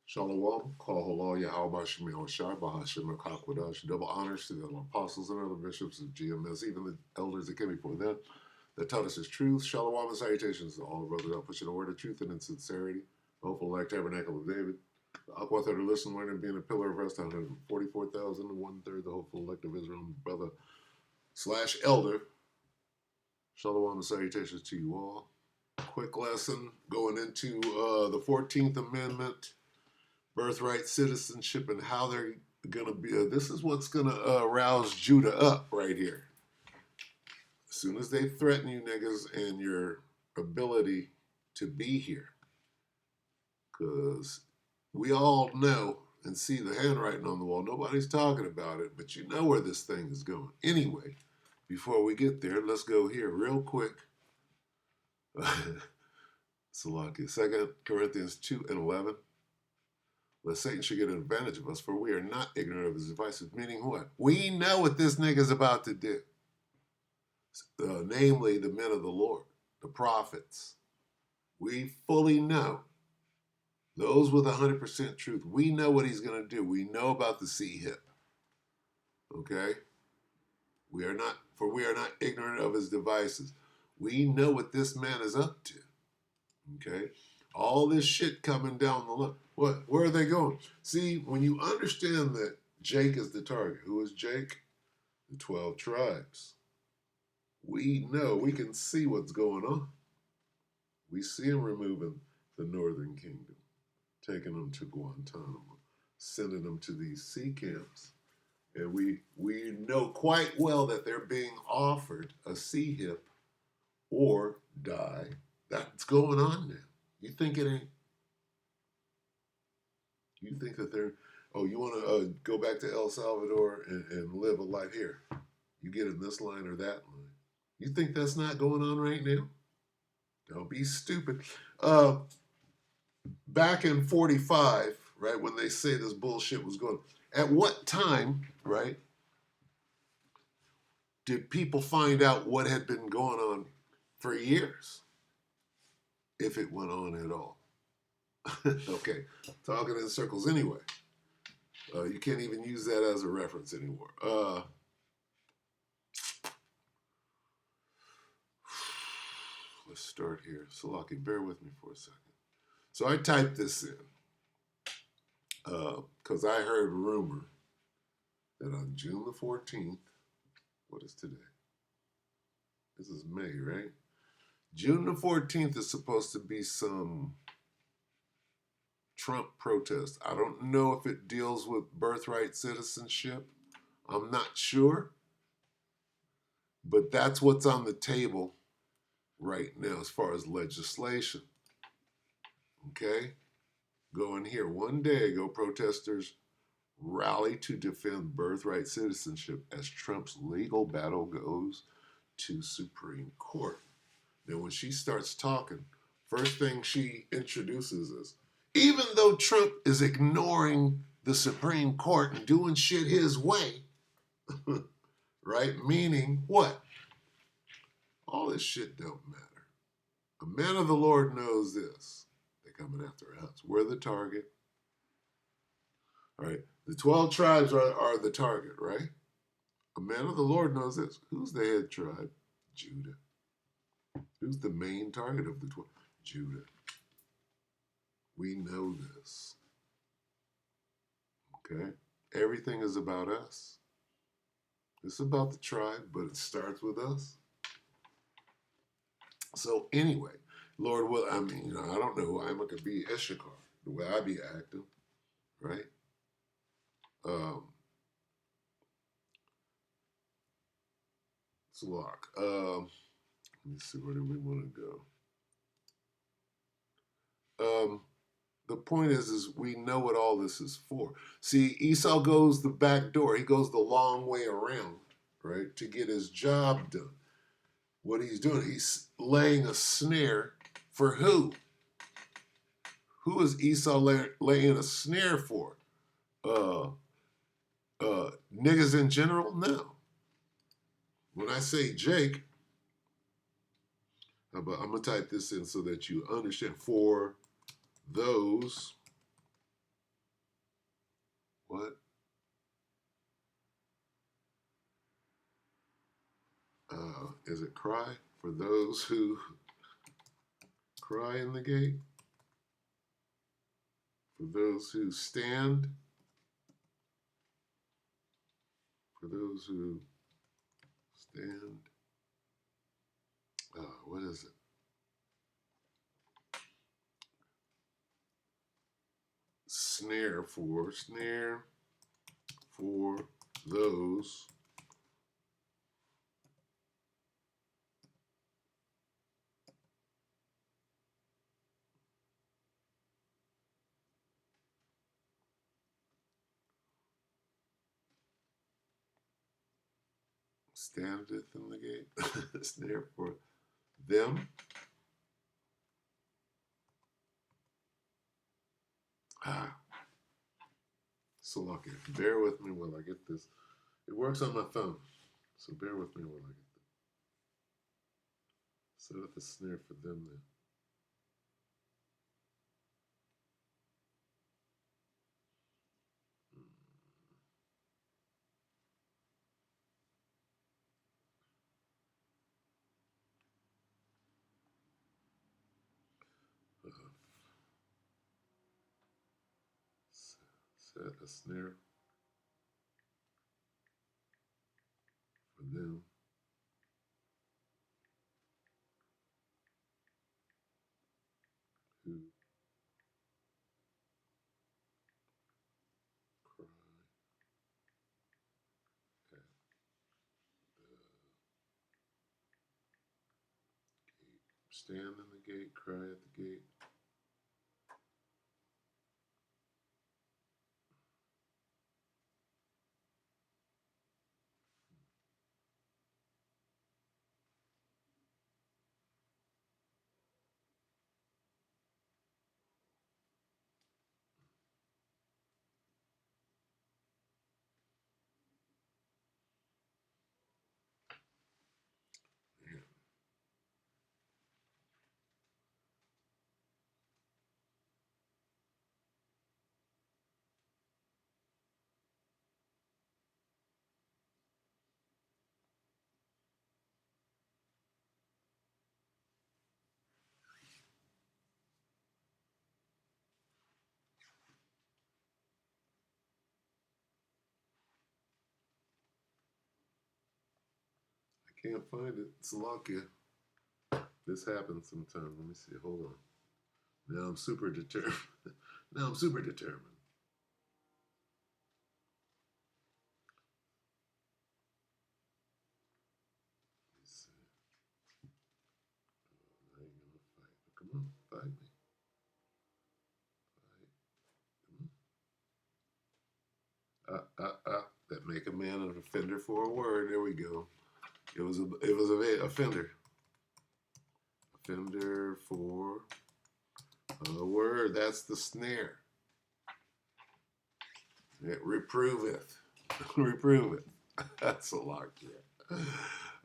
Shalom, call halal Yahweh Shemi Hoshai, Bahashim Kakwadash, double honors to the apostles and other bishops of GMS, even the elders that came before them, that taught us his truth. Shalom and salutations to all brothers out pushing the word of truth and in sincerity. Hopeful like tabernacle of David. The Aqua that are listening, learning, being a pillar of rest, 144,000 and one-third, the hopeful elect of Israel, brother slash elder. Shalom and salutations to you all. Quick lesson going into the 14th Amendment. Birthright citizenship and how they're going to be. This is what's going to rouse Judah up right here. As soon as they threaten you niggas and your ability to be here. Because we all know and see the handwriting on the wall. Nobody's talking about it, but you know where this thing is going. Anyway, before we get there, let's go here real quick. Salakia, 2 Corinthians 2:11. Lest Satan should get an advantage of us, for we are not ignorant of his devices. Meaning what? We know what this nigga's about to do. Namely, the men of the Lord, the prophets. We fully know. Those with 100% truth. We know what he's going to do. We know about the sea hip. Okay? We are not ignorant of his devices. We know what this man is up to. Okay? All this shit coming down the line. What? Where are they going? See, when you understand that Jake is the target, who is Jake? The 12 tribes. We know, we can see what's going on. We see him removing the northern kingdom, taking them to Guantanamo, sending them to these sea camps. And we know quite well that they're being offered a sea hip or die. That's going on now. You think it ain't? You think that they're, oh, you want to go back to El Salvador and live a life here? You get in this line or that line. You think that's not going on right now? Don't be stupid. Back in 45, right, when they say this bullshit was going, at what time, right, did people find out what had been going on for years? If it went on at all. Okay, talking in circles anyway. You can't even use that as a reference anymore. Let's start here. Salaki, bear with me for a second. So I typed this in because I heard rumor that on June the 14th, what is today? This is May, right? June the 14th is supposed to be some Trump protest. I don't know if it deals with birthright citizenship. I'm not sure. But that's what's on the table right now as far as legislation. Okay? Go in here. One day ago, protesters rally to defend birthright citizenship as Trump's legal battle goes to Supreme Court. Now, when she starts talking, first thing she introduces is, even though Trump is ignoring the Supreme Court and doing shit his way, right? Meaning what? All this shit don't matter. A man of the Lord knows this. They're coming after us. We're the target. All right? The 12 tribes are the target, right? A man of the Lord knows this. Who's the head tribe? Judah. Who's the main target of the 12? Judah. We know this. Okay? Everything is about us. It's about the tribe, but it starts with us. So anyway, Lord will, I mean, I don't know who I'm going to be Issachar, the way I be acting, right? Lock. Let me see, where do we want to go? The point is we know what all this is for. See, Esau goes the back door. He goes the long way around, right, to get his job done. What he's doing, he's laying a snare for who? Who is Esau laying a snare for? Niggas in general? No. When I say Jake, I'm going to type this in so that you understand. For those What? Is it cry for those who cry in the gate? For those who stand? For those who stand? What is it? Snare for those standeth in the gate. Snare for them. So lucky. Bear with me while I get this. It works on my phone, so bear with me while I get this. Set up the snare for them then. Set a snare for them who cry at the gate. Stand in the gate, cry at the gate. Man, I can't find it. It's lucky. This happens sometimes. Let me see. Hold on. Now I'm super determined. Now I'm super determined. Let me see. Now you're gonna fight. Come on, fight me. Fight. That make a man an offender for a word. There we go. It was a offender. Offender for a word. That's the snare. It reproveth. Reproveth. That's a lock there.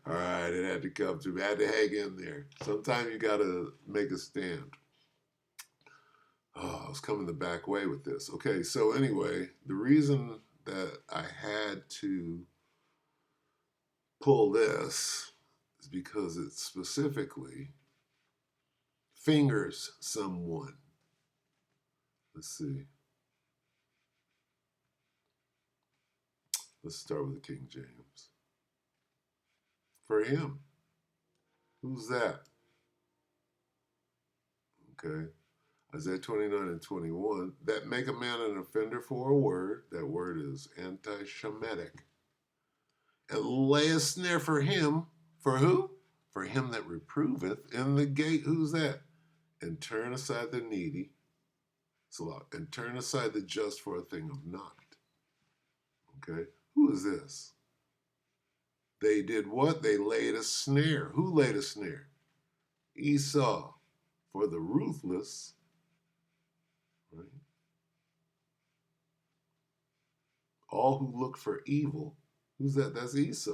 All right, it had to come to me. I had to hang in there. Sometimes you got to make a stand. Oh, I was coming the back way with this. Okay, so anyway, the reason that I had to pull this is because it specifically fingers someone. Let's see. Let's start with the King James. For him. Who's that? Okay. Isaiah 29 and 21. That make a man an offender for a word. That word is anti-Shemitic. And lay a snare for him. For who? For him that reproveth in the gate. Who's that? And turn aside the needy. And turn aside the just for a thing of naught. Okay? Who is this? They did what? They laid a snare. Who laid a snare? Esau. For the ruthless, right? All who look for evil. Who's that? That's Esau.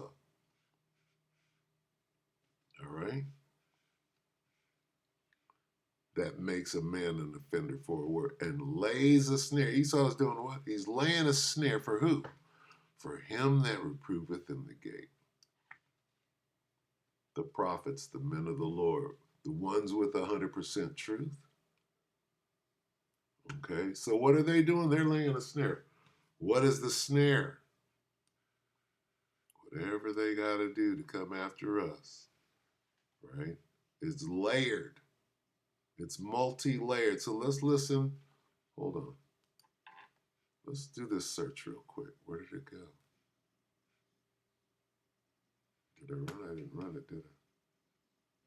All right? that makes a man an offender for a word, and lays a snare. Esau's doing what? He's laying a snare for who? For him that reproveth in the gate. The prophets, the men of the Lord, the ones with 100% truth. Okay, so what are they doing? They're laying a snare. What is the snare? Whatever they got to do to come after us, right? It's layered. It's multi-layered. So let's listen. Hold on. Let's do this search real quick. Where did it go? Did I run? I didn't run it, did I?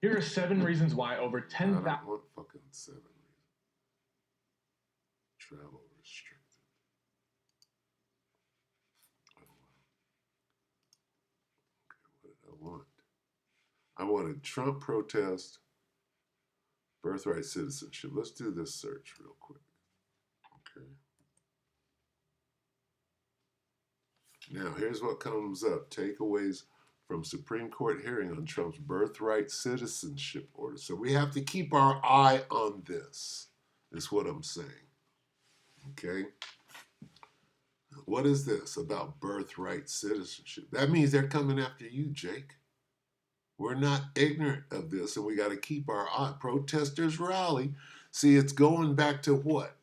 Here are 7 reasons why over 10,000. I don't want fucking 7 reasons. Travel restricted. Oh, okay, what did I want? I wanted Trump protest, birthright citizenship. Let's do this search real quick. Okay. Now, here's what comes up. Takeaways from Supreme Court hearing on Trump's birthright citizenship order. So we have to keep our eye on this, is what I'm saying. Okay? What is this about birthright citizenship? That means they're coming after you, Jake. We're not ignorant of this, and we got to keep our eye. Protesters rally. See, it's going back to what?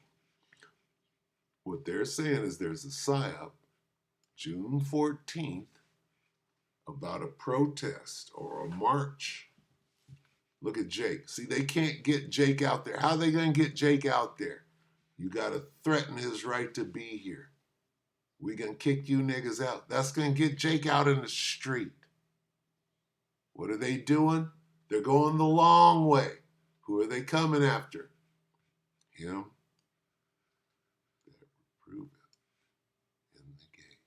What they're saying is there's a PSYOP, June 14th, about a protest or a march. Look at Jake. See, they can't get Jake out there. How are they going to get Jake out there? You got to threaten his right to be here. We going to kick you niggas out. That's going to get Jake out in the street. What are they doing? They're going the long way. Who are they coming after? Him that reproveth in the gate.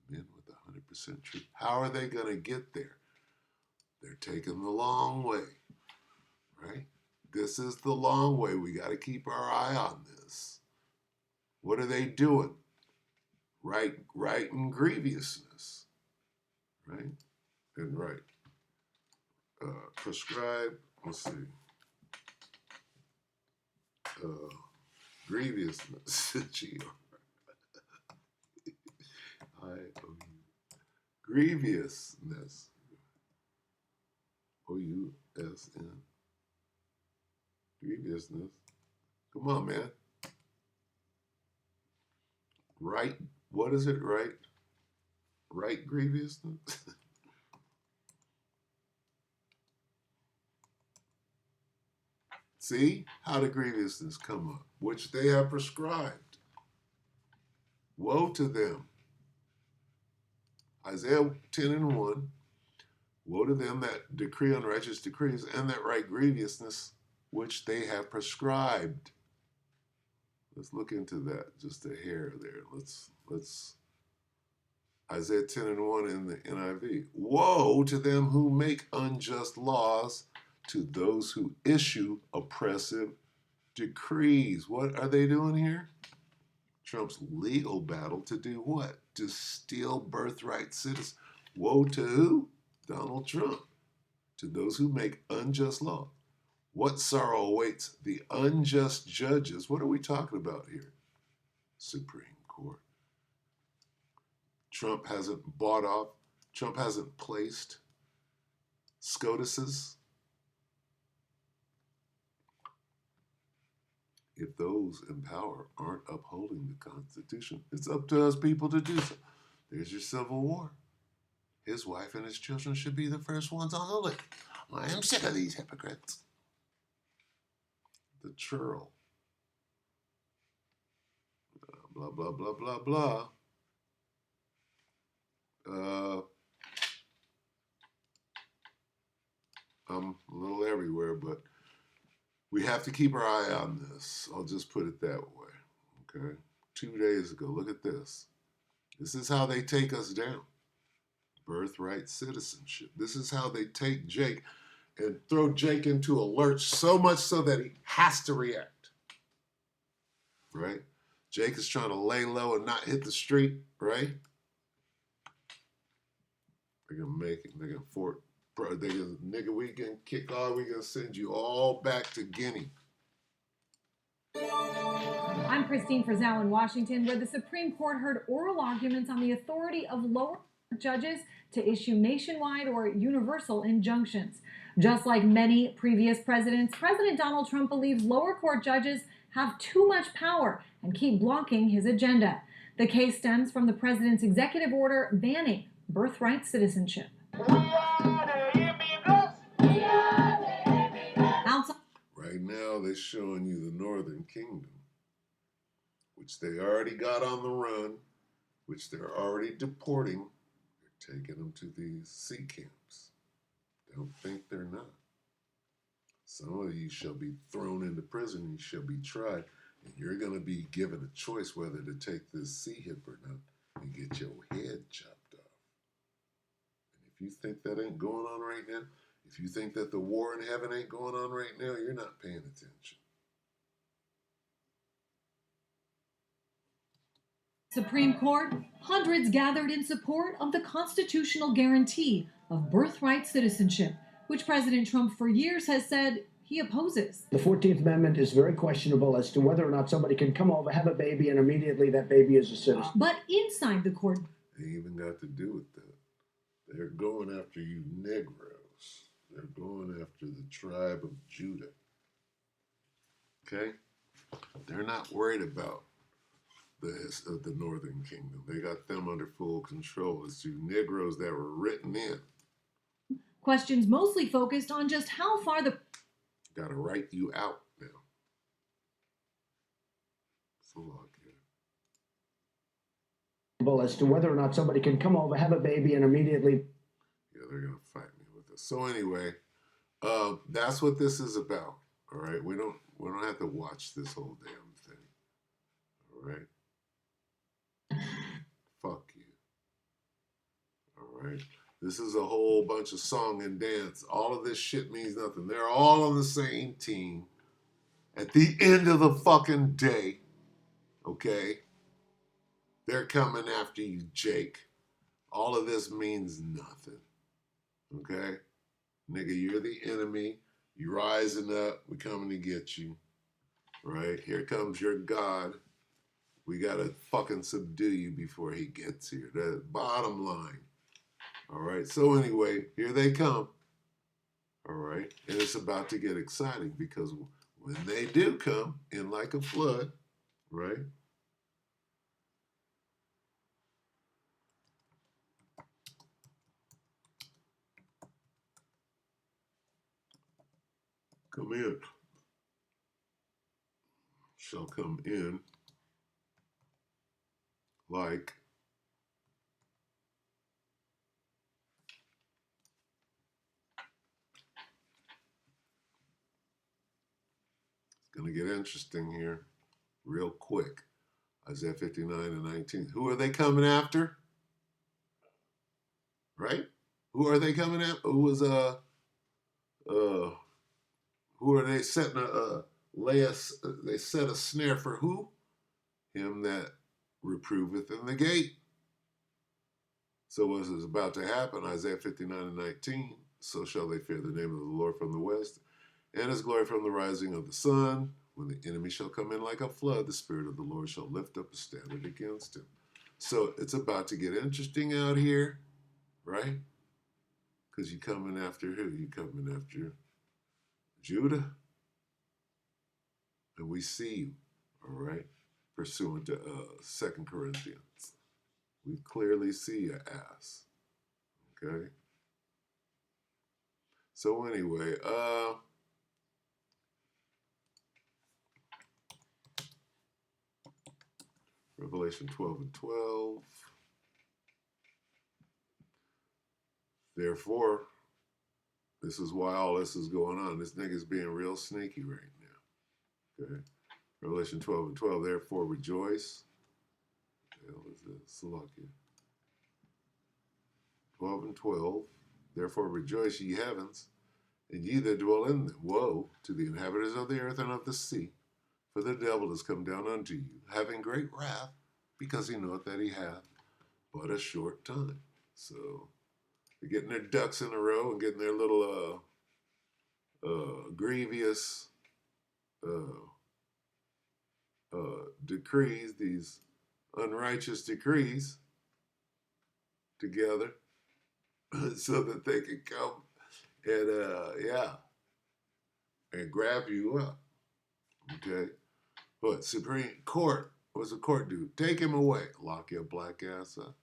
The men with 100% truth. How are they going to get there? They're taking the long way, right? This is the long way. We got to keep our eye on this. What are they doing? Right and grievousness, right? And right. Prescribe, let's see. Grievousness. Grievousness. O-U-S-N. Grievousness. Come on, man. Right. What is it, right? Right grievousness? See? How did grievousness come up? Which they have prescribed. Woe to them. Isaiah 10 and 1. Woe to them that decree unrighteous decrees and that write grievousness, which they have prescribed. Let's look into that just a hair there. Let's Isaiah 10 and 1 in the NIV. Woe to them who make unjust laws, to those who issue oppressive decrees. What are they doing here? Trump's legal battle to do what? To steal birthright citizens. Woe to who? Donald Trump. To those who make unjust law. What sorrow awaits the unjust judges? What are we talking about here? Supreme Court. Trump hasn't bought off. Trump hasn't placed SCOTUSes. If those in power aren't upholding the Constitution, it's up to us people to do so. There's your Civil War. His wife and his children should be the first ones on the list. I am sick of these hypocrites. The churl. Blah, blah, blah, blah, blah. I'm a little everywhere, but we have to keep our eye on this. I'll just put it that way. Okay? 2 days ago, look at this. This is how they take us down. Birthright citizenship. This is how they take Jake and throw Jake into a lurch so much so that he has to react. Right? Jake is trying to lay low and not hit the street, right? They're going to make it. They're going to nigga, we can kick off. We can send you all back to Guinea. I'm Christine Frizzell in Washington, where the Supreme Court heard oral arguments on the authority of lower judges to issue nationwide or universal injunctions. Just like many previous presidents, President Donald Trump believes lower court judges have too much power and keep blocking his agenda. The case stems from the president's executive order banning birthright citizenship. Right now, they're showing you the Northern Kingdom, which they already got on the run, which they're already deporting. They're taking them to these sea camps. Don't think they're not. Some of you shall be thrown into prison, you shall be tried, and you're going to be given a choice whether to take this sea hip or not and get your head chopped off. And if you think that ain't going on right now, if you think that the war in heaven ain't going on right now, you're not paying attention. Supreme Court, hundreds gathered in support of the constitutional guarantee of birthright citizenship, which President Trump for years has said he opposes. The 14th Amendment is very questionable as to whether or not somebody can come over, have a baby, and immediately that baby is a citizen. But inside the court, they even got to do with that. They're going after you Negroes. They're going after the tribe of Judah. Okay? They're not worried about the Northern Kingdom. They got them under full control. It's you Negroes that were written in. Questions mostly focused on just how far the... Got to write you out now. So As to whether or not somebody can come over, have a baby, and immediately... Yeah, they're going to fight me with this. So anyway, that's what this is about. All right? We don't have to watch this whole damn thing. All right? Fuck you. All right? This is a whole bunch of song and dance. All of this shit means nothing. They're all on the same team. At the end of the fucking day, okay? They're coming after you, Jake. All of this means nothing. Okay? Nigga, you're the enemy. You rising up. We coming to get you. Right? Here comes your God. We gotta fucking subdue you before he gets here. The bottom line. All right? So anyway, here they come. All right? And it's about to get exciting because when they do come in like a flood, right? Come in. Shall come in like it's going to get interesting here real quick. Isaiah 59 and 19. Who are they coming after? Right? Who are they coming after? Who are they setting they set a snare for who? Him that reproveth in the gate. So what is about to happen? Isaiah 59 and 19. So shall they fear the name of the Lord from the west, and his glory from the rising of the sun. When the enemy shall come in like a flood, the Spirit of the Lord shall lift up a standard against him. So it's about to get interesting out here, right? Because you coming after who? You coming after Judah? And we see you, all right? Pursuant to 2 Corinthians. We clearly see your ass, okay? So anyway, Revelation 12 and 12. Therefore, this is why all this is going on. This nigga's being real sneaky right now. Okay? Revelation 12 and 12. Therefore, rejoice. What the hell is this? Salakia. 12 and 12. Therefore, rejoice, ye heavens, and ye that dwell in them. Woe to the inhabitants of the earth and of the sea. For the devil is come down unto you, having great wrath, because he knoweth that he hath but a short time. So, They're getting their ducks in a row and getting their little grievous decrees, these unrighteous decrees together so that they can come and and grab you up. Okay? But Supreme Court, what's the court do? Take him away. Lock your black ass up.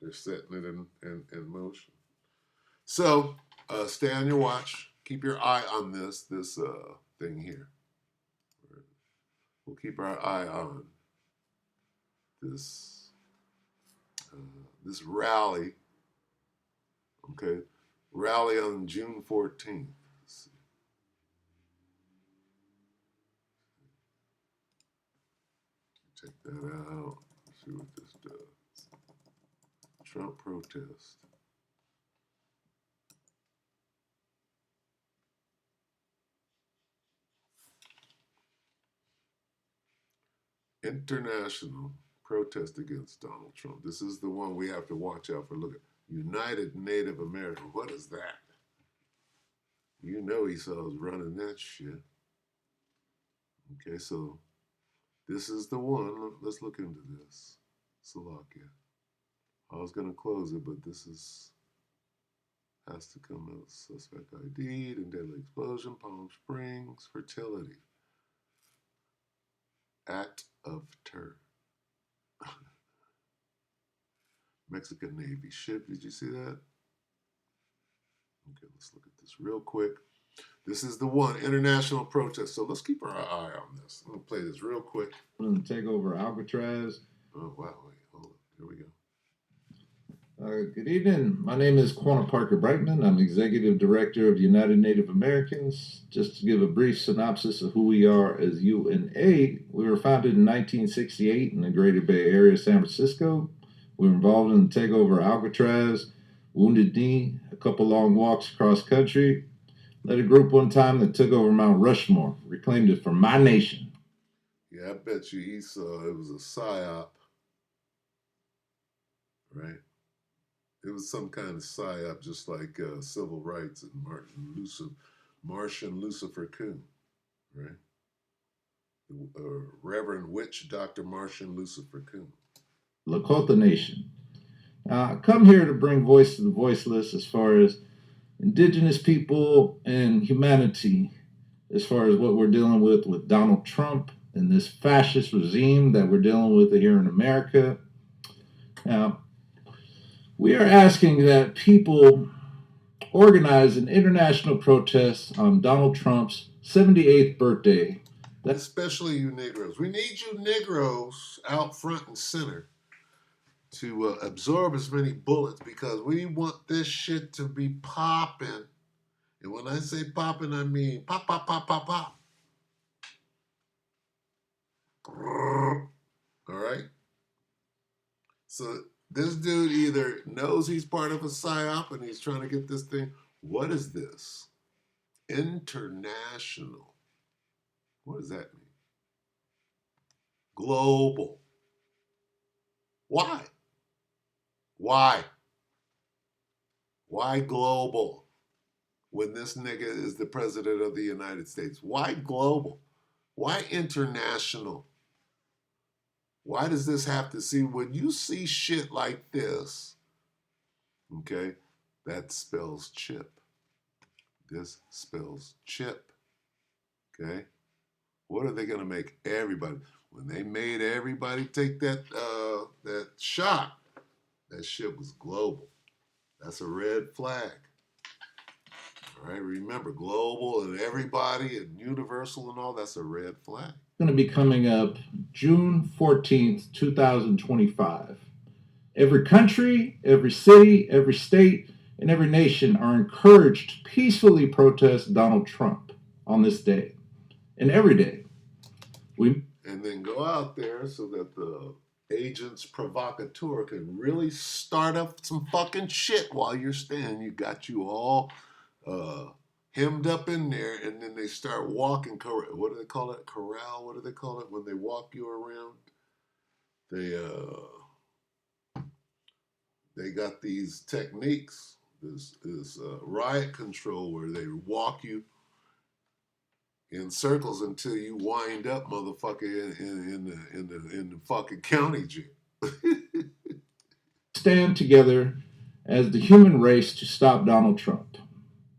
They're setting it in motion. So stay on your watch. Keep your eye on this thing here. We'll keep our eye on this this rally. Okay, rally on June 14th. Let's see. Check that out. Let's see what this does. Trump protest. International protest against Donald Trump. This is the one we have to watch out for. Look at United Native American. What is that? You know Esau's running that shit. Okay, so this is the one. Let's look into this. Slovakia. I was going to close it, but this has to come out. Suspect ID'd and deadly explosion. Palm Springs. Fertility. Act of terror. Mexican Navy ship. Did you see that? Okay, let's look at this real quick. This is the one, international protest. So let's keep our eye on this. I'm going to play this real quick. Take over Alcatraz. Oh, wow. Wait, hold on. Here we go. Good evening. My name is Quanah Parker Brightman. I'm Executive Director of United Native Americans. Just to give a brief synopsis of who we are as UNA, we were founded in 1968 in the Greater Bay Area, San Francisco. We were involved in the takeover of Alcatraz, Wounded Knee, a couple long walks across country. Led a group one time that took over Mount Rushmore, reclaimed it for my nation. Yeah, I bet you Esau, it was a psyop, right? It was some kind of psyop, just like civil rights and Martian Lucifer Coon, right? Reverend Witch Dr. Martian Lucifer Coon. Lakota Nation. Come here to bring voice to the voiceless as far as indigenous people and humanity, as far as what we're dealing with Donald Trump and this fascist regime that we're dealing with here in America. Now, we are asking that people organize an international protest on Donald Trump's 78th birthday. Especially you Negroes. We need you Negroes out front and center to absorb as many bullets because we want this shit to be popping. And when I say popping, I mean pop, pop, pop, pop, pop. All right? So this dude either knows he's part of a psyop and he's trying to get this thing. What is this? International. What does that mean? Global. Why? Why? Why global when this nigga is the president of the United States? Why global? Why international? Why does this have to see, when you see shit like this, okay, that spells chip. This spells chip, okay? What are they going to make everybody? When they made everybody take that shot, that shit was global. That's a red flag. All right, remember, global and everybody and universal and all, that's a red flag. Going to be coming up June 14th, 2025. Every country, every city, every state, and every nation are encouraged to peacefully protest Donald Trump on this day and every day. And then go out there so that the agents provocateur can really start up some fucking shit while you're standing. You got you all hemmed up in there, and then they start walking. What do they call it? Corral? What do they call it when they walk you around? They got these techniques is riot control, where they walk you in circles until you wind up, motherfucker, in the fucking county jail. Stand together as the human race to stop Donald Trump.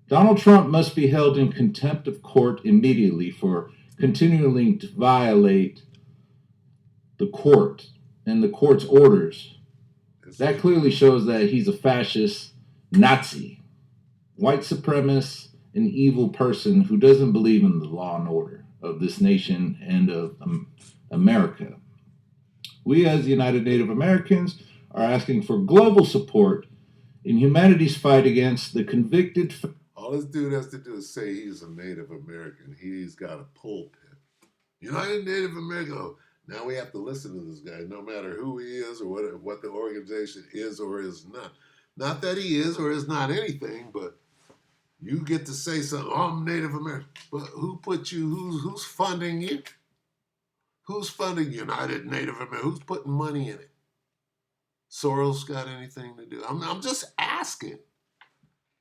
Donald Trump must be held in contempt of court immediately for continuing to violate the court and the court's orders. That clearly shows that he's a fascist Nazi, white supremacist, an evil person who doesn't believe in the law and order of this nation and of America. We, as the United Native Americans, are asking for global support in humanity's fight against the convicted. All this dude has to do is say he's a Native American. He's got a pulpit. United Native American. Oh, now we have to listen to this guy, no matter who he is or what the organization is or is not. Not that he is or is not anything, but you get to say something. Oh, I'm Native American. But who put you? Who's funding you? Who's funding United Native American? Who's putting money in it? Soros got anything to do? I'm just asking.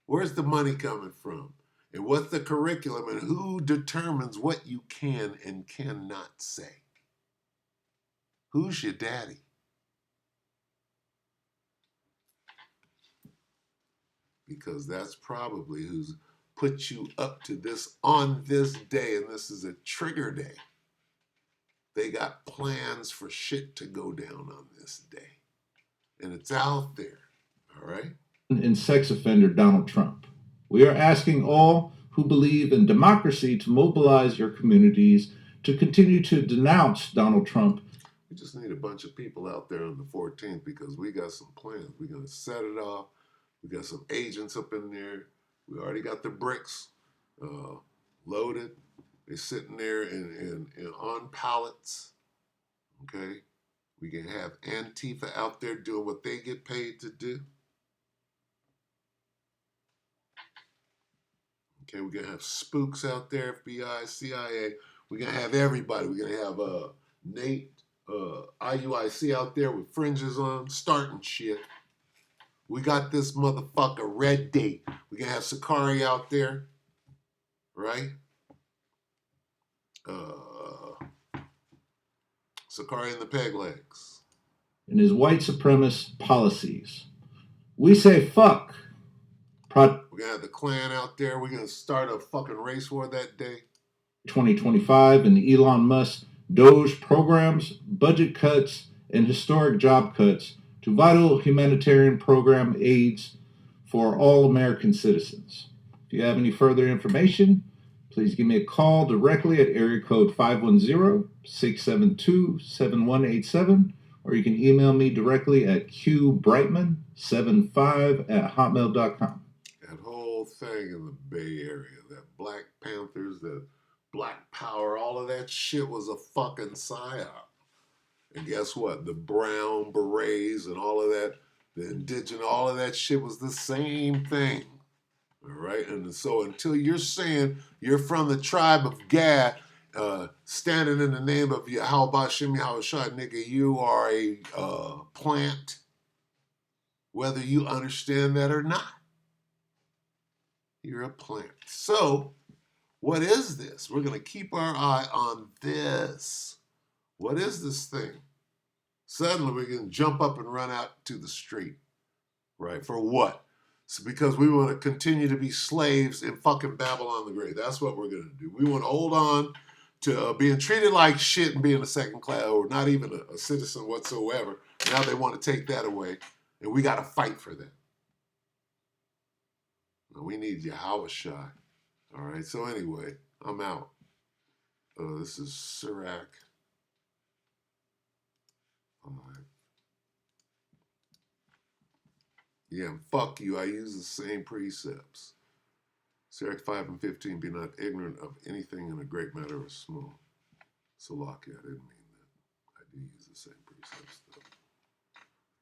Where's the money coming from? And what's the curriculum? And who determines what you can and cannot say? Who's your daddy? Because that's probably who's put you up to this on this day, and this is a trigger day. They got plans for shit to go down on this day. And it's out there, all right? And sex offender Donald Trump. We are asking all who believe in democracy to mobilize your communities to continue to denounce Donald Trump. We just need a bunch of people out there on the 14th because we got some plans. We're going to set it off. We got some agents up in there. We already got the bricks loaded. They're sitting there in on pallets. Okay? We can have Antifa out there doing what they get paid to do. Okay, we're going to have spooks out there, FBI, CIA. We're going to have everybody. We're going to have Nate, IUIC out there with fringes on, starting shit. We got this motherfucker Red Date. We're going to have Sakari out there, right? Sakari and the Peg Legs. And his white supremacist policies. We say fuck. We're going to have the Klan out there. We're going to start a fucking race war that day. 2025 and Elon Musk Doge programs, budget cuts, and historic job cuts to vital humanitarian program aids for all American citizens. If you have any further information, please give me a call directly at area code 510-672-7187, or you can email me directly at qbrightman75@hotmail.com. That whole thing in the Bay Area, that Black Panthers, that Black Power, all of that shit was a fucking psyop. And guess what? The brown berets and all of that, the indigenous, all of that shit was the same thing. All right? And so until you're saying you're from the tribe of Gad, standing in the name of Yahweh Shem Yahushua, nigga, you are a plant, whether you understand that or not. You're a plant. So, what is this? We're going to keep our eye on this. What is this thing? Suddenly we're going to jump up and run out to the street. Right? For what? It's because we want to continue to be slaves in fucking Babylon the Great. That's what we're going to do. We want to hold on to being treated like shit and being a second class or not even a citizen whatsoever. Now they want to take that away. And we got to fight for that. We need Yahweh Shai. All right. So anyway, I'm out. This is Sirac. All right. Yeah, fuck you. I use the same precepts. Sirac 5 and 15. Be not ignorant of anything in a great matter or small. Salakia, I didn't mean that. I do use the same precepts though.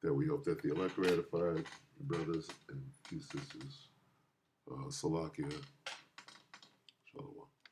That we hope that the elect are edified, brothers and sisters. Salakia.